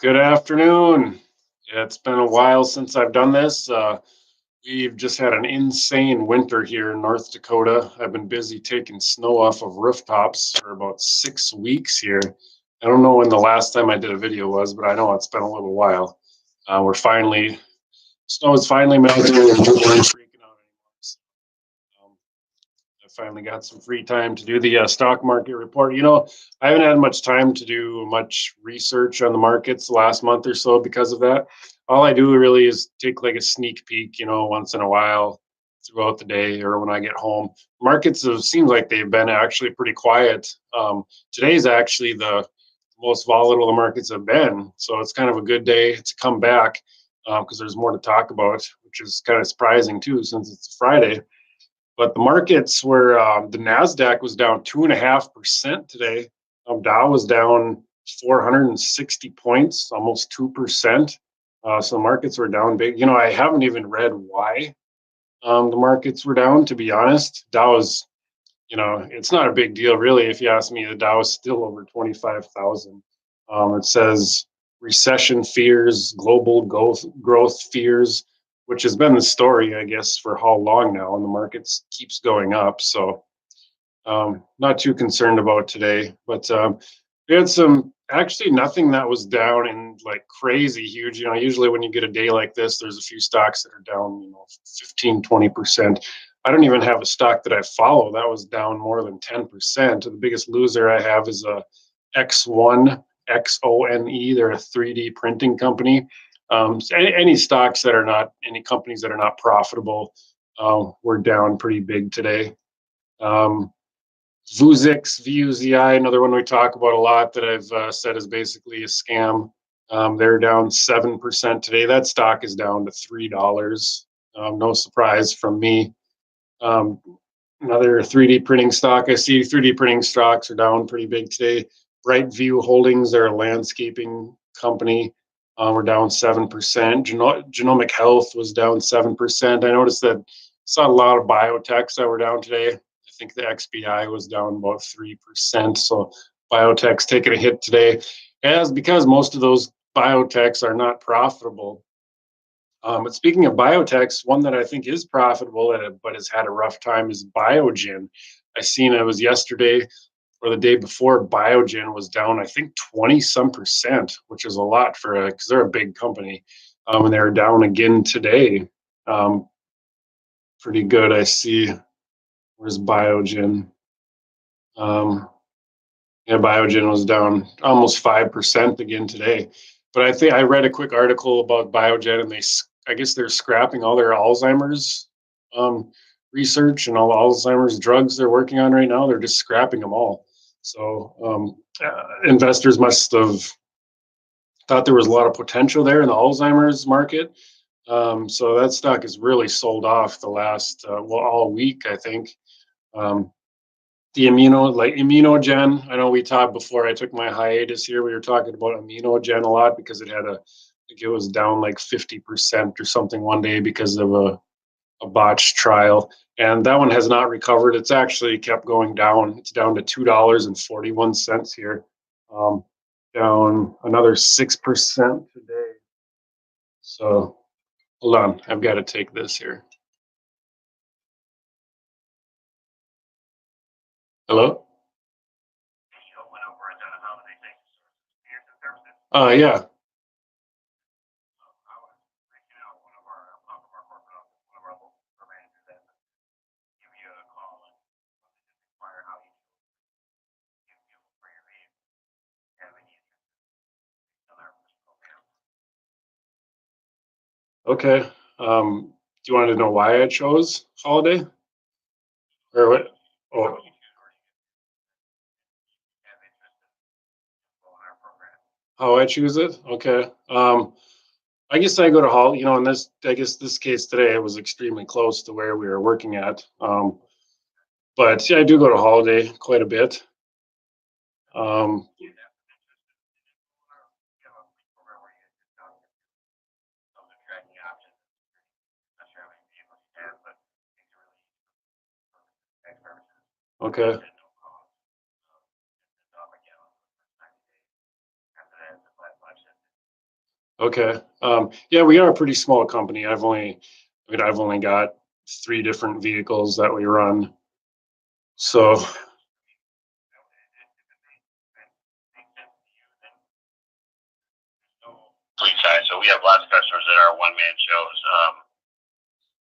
Good afternoon. Yeah, it's been a while since I've done this. We've just had an insane winter here in North Dakota. I've been busy taking snow off of rooftops for about 6 weeks here. I don't know when the last time I did a video was, but I know it's been a little while. Snow is finally melting and people aren't freaking out anymore. So, um, I finally got some free time to do the stock market report. I haven't had much time to do much research on the markets the last month or so because of that. All I do really is take like a sneak peek, once in a while throughout the day or when I get home. Markets have seems like they've been actually pretty quiet. Today's actually the most volatile the markets have been, so it's kind of a good day to come back because there's more to talk about, which is kind of surprising too since it's Friday. But the markets were the Nasdaq was down 2.5% today. Dow was down 460 points, almost 2%. So markets were down big. I haven't even read why the markets were down. To be honest, Dow is, it's not a big deal really. If you ask me, the Dow is still over 25,000. It says recession fears, global growth fears, which has been the story, I guess, for how long now, and the markets keeps going up. So not too concerned about today, but we had some actually nothing that was down and like crazy huge. Usually when you get a day like this, there's a few stocks that are down, 15, 20%. I don't even have a stock that I follow that was down more than 10%. The biggest loser I have is a XONE, XONE. They're a 3D printing company. So any stocks that are not, any companies that are not profitable, were down pretty big today. Um, Vuzix, VUZI, another one we talk about a lot that I've said is basically a scam. They're down 7% today. That stock is down to $3. No surprise from me. Um, Another 3D printing stock. I see 3D printing stocks are down pretty big today. BrightView Holdings, they're a landscaping company. We're down 7%. Genomic Health was down 7%. I noticed that saw a lot of biotechs that were down today. I think the XBI was down about 3%. So biotech's taking a hit today. As because most of those biotechs are not profitable. But speaking of biotechs, one that I think is profitable but has had a rough time is Biogen. I seen it was yesterday or the day before. Biogen was down, I think 20 some percent, which is a lot for because they're a big company, and they're down again today. Um, Pretty good. I see. Where's Biogen? Um, yeah, Biogen was down almost 5% again today. But I think I read a quick article about Biogen, and I guess they're scrapping all their Alzheimer's um, research and all the Alzheimer's drugs they're working on right now. They're just scrapping them all. So investors must have thought there was a lot of potential there in the Alzheimer's market. So that stock is really sold off the last all week, I think. Um, the Immunogen. I know we talked before I took my hiatus here. We were talking about Immunogen a lot because I think it was down like 50% or something one day because of a botched trial. And that one has not recovered. It's actually kept going down. It's down to $2.41 here, um, down another 6% today. So hold on, I've got to take this here. Hello? Yeah. Okay. Do you want to know why I chose holiday or what? Oh, how I choose it? Okay. I guess I go to Hall. In I guess this case today, it was extremely close to where we were working at. But yeah, I do go to Holiday quite a bit. Um, okay. Okay. Yeah, we are a pretty small company. I've only got 3 different vehicles that we run. So, Fleet side. So we have lots of customers that are one man shows.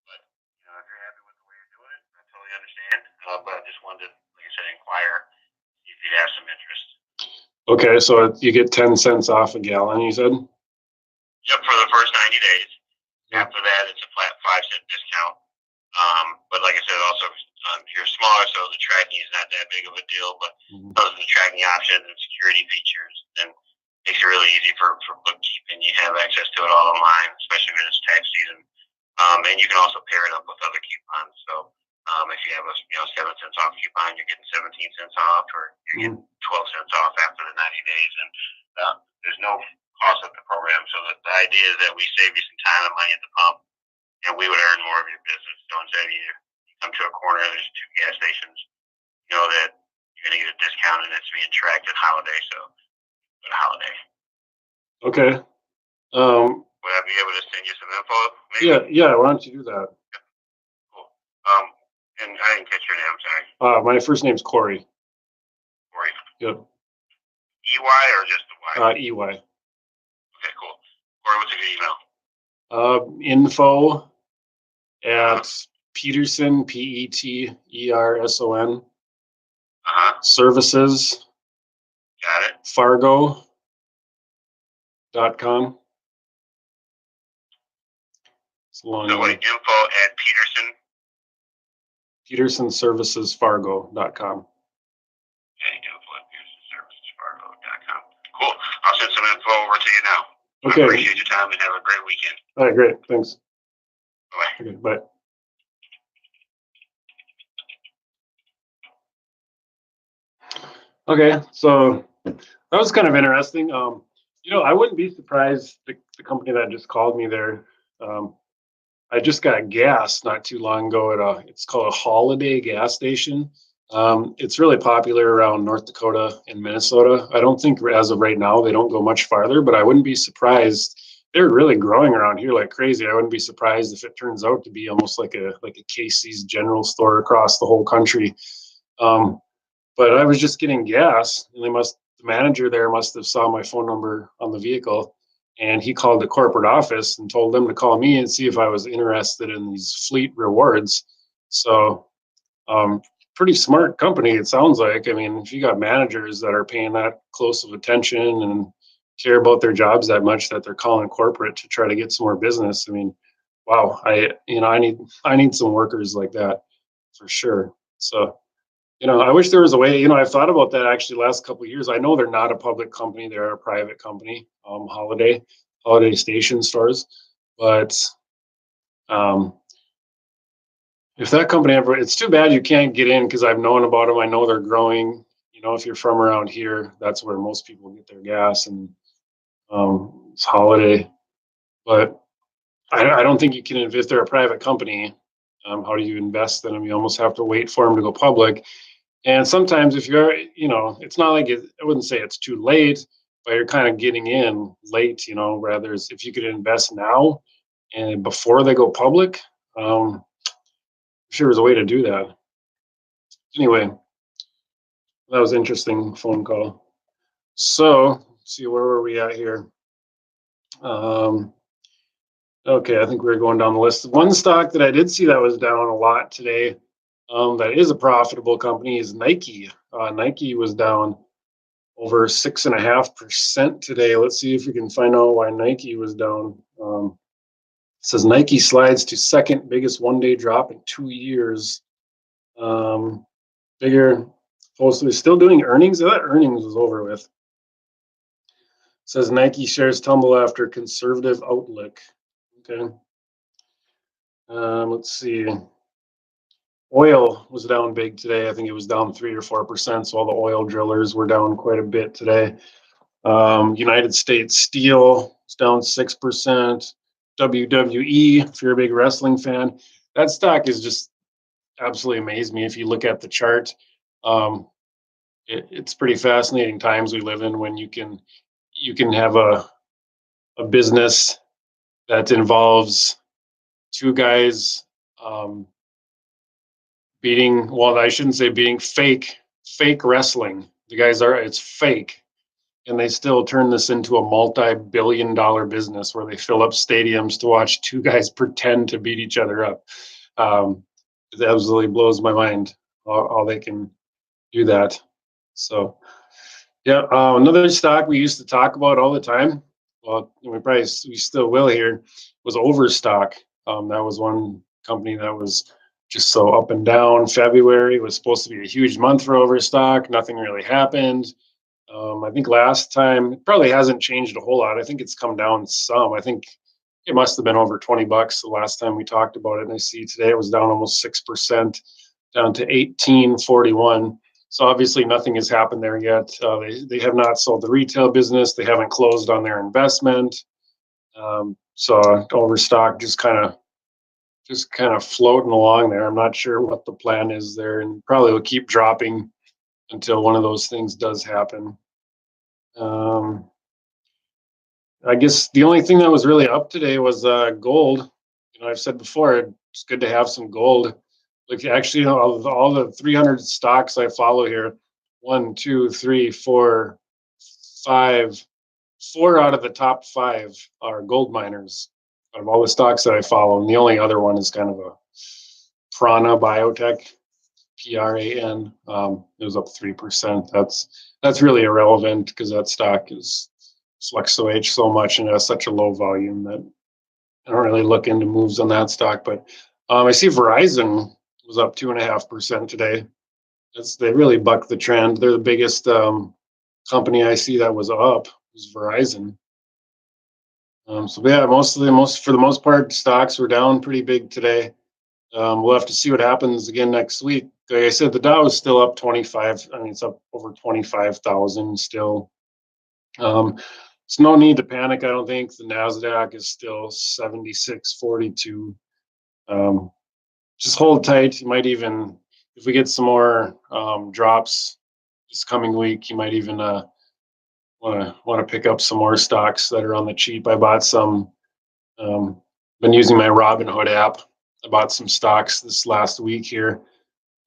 But if you're happy with the way you're doing it, I totally understand. But I just wanted to, like I said, inquire if you'd have some interest. okay, so you get 10 cents off a gallon, you said? Yep, for the first 90 days. Yeah. After that, it's a flat 5-cent discount. But like I said, also you're smaller, so the tracking is not that big of a deal. But those are the tracking options and security features, then makes it really easy for bookkeeping. You have access to it all online, especially when it's tax season. And you can also pair it up with other coupons. So if you have a 7 cents off coupon, you're getting 17 cents off, or you're getting 12 cents off after the 90 days. And there's no cost of the program. So the idea is that we save you some time and money at the pump, and we would earn more of your business. So instead of you come to a corner, there's 2 gas stations, you know that you're going to get a discount, and it's being tracked at holiday. So go to holiday. Okay. Would I be able to send you some info? Maybe? Yeah. Why don't you do that? Cool. And I didn't catch your name. I'm sorry. My first name's Corey. Corey. Yep. EY or just the Y? EY. Okay, cool. Corey, what's a good email? Info at Peterson, Peterson, services, Got it. Fargo.com. It's a long So one. info at Peterson. Peterson Services Fargo.com. Okay, info at Peterson Services Fargo.com. Cool. I'll send some info over to you now. Okay. I appreciate your time and have a great weekend. All right, great. Thanks. Bye. Okay, bye. Okay, so that was kind of interesting. I wouldn't be surprised the company that just called me there. I just got gas not too long ago at it's called a Holiday gas station. It's really popular around North Dakota and Minnesota. I don't think as of right now they don't go much farther, but I wouldn't be surprised. They're really growing around here like crazy. I wouldn't be surprised if it turns out to be almost like a Casey's general store across the whole country. But I was just getting gas, and the manager there must have saw my phone number on the vehicle, and he called the corporate office and told them to call me and see if I was interested in these fleet rewards. So, pretty smart company, it sounds like. I mean, if you got managers that are paying that close of attention and care about their jobs that much that they're calling corporate to try to get some more business, I mean, wow, I need some workers like that for sure. So, I wish there was a way. I've thought about that actually last couple of years. I know they're not a public company; they're a private company, Holiday Station Stores. But if that company ever, it's too bad you can't get in because I've known about them. I know they're growing. If you're from around here, that's where most people get their gas, and it's Holiday. But I don't think you can. If they're a private company, how do you invest in them? You almost have to wait for them to go public. And sometimes if you're, it's not like I wouldn't say it's too late, but you're kind of getting in late, rather if you could invest now and before they go public, I'm sure there's a way to do that. Anyway, that was an interesting phone call. So let's see, where were we at here? Okay, I think we're going down the list. One stock that I did see that was down a lot today, that is a profitable company, is Nike. Nike was down over 6.5% today. Let's see if we can find out why Nike was down. It says Nike slides to second biggest one-day drop in 2 years. Bigger. Oh, so they're still doing earnings? That earnings was over with. It says Nike shares tumble after conservative outlook. Okay. Let's see. Oil was down big today. I think it was down 3 or 4%. So all the oil drillers were down quite a bit today. United States Steel is down 6%. WWE, if you're a big wrestling fan, that stock is just absolutely amazed me. If you look at the chart, it's pretty fascinating times we live in when you can have a business that involves two guys beating, well, I shouldn't say beating, fake wrestling. The guys are, it's fake. And they still turn this into a multi-billion-dollar business where they fill up stadiums to watch two guys pretend to beat each other up. It absolutely blows my mind how they can do that. So, yeah, another stock we used to talk about all the time, well, we still will here, was Overstock. That was one company that was just so up and down. February was supposed to be a huge month for Overstock. Nothing really happened. I think last time, it probably hasn't changed a whole lot. I think it's come down some. I think it must have been over $20 the last time we talked about it. And I see today it was down almost 6%, down to 18.41. So obviously nothing has happened there yet. They have not sold the retail business. They haven't closed on their investment. So Overstock just kind of floating along there. I'm not sure what the plan is there, and probably will keep dropping until one of those things does happen. I guess the only thing that was really up today was gold. I've said before, it's good to have some gold. Like actually, all the 300 stocks I follow here, 1, 2, 3, 4, 5, 4 out of the top 5 are gold miners out of all the stocks that I follow. And the only other one is kind of a Prana Biotech, PRAN. It was up 3%. That's really irrelevant because that stock fluctuates so much and has such a low volume that I don't really look into moves on that stock. But I see Verizon was up 2.5% today. They really bucked the trend. They're the biggest company I see that was up was Verizon. So yeah, for the most part, stocks were down pretty big today. We'll have to see what happens again next week. Like I said, the Dow is still up 25. I mean, it's up over 25,000 still. It's no need to panic. I don't think the Nasdaq is still 76.42. Just hold tight. You might even, if we get some more drops this coming week, you might even want to pick up some more stocks that are on the cheap. I bought some. Been using my Robinhood app. I bought some stocks this last week here.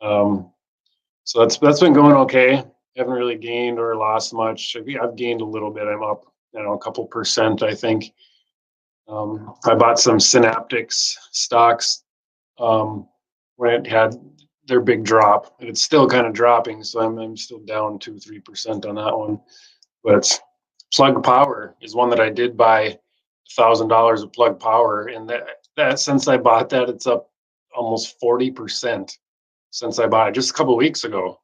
So that's been going okay. Haven't really gained or lost much. I've gained a little bit. I'm up, a couple percent, I think. I bought some Synaptics stocks when it had their big drop. And it's still kind of dropping, so I'm still down 2-3% on that one. But Plug Power is one that I did buy $1,000 of Plug Power, and that since I bought that, it's up almost 40% since I bought it just a couple of weeks ago.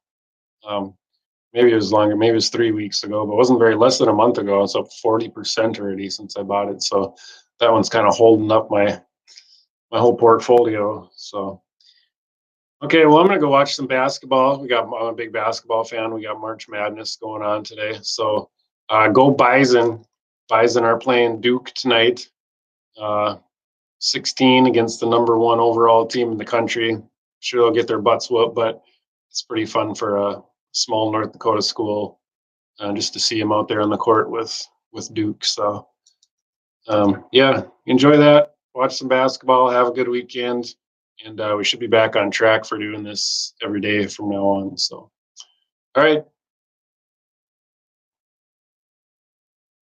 Maybe it was longer, maybe it was 3 weeks ago, but it wasn't very less than a month ago. It's up 40% already since I bought it. So that one's kind of holding up my whole portfolio. So okay, well, I'm gonna go watch some basketball. I'm a big basketball fan. We got March Madness going on today. So go Bison. Bison are playing Duke tonight. 16 against the #1 overall team in the country. Sure they'll get their butts whooped, but it's pretty fun for a small North Dakota school just to see them out there on the court with Duke. So yeah, enjoy that. Watch some basketball. Have a good weekend, and we should be back on track for doing this every day from now on. So, all right,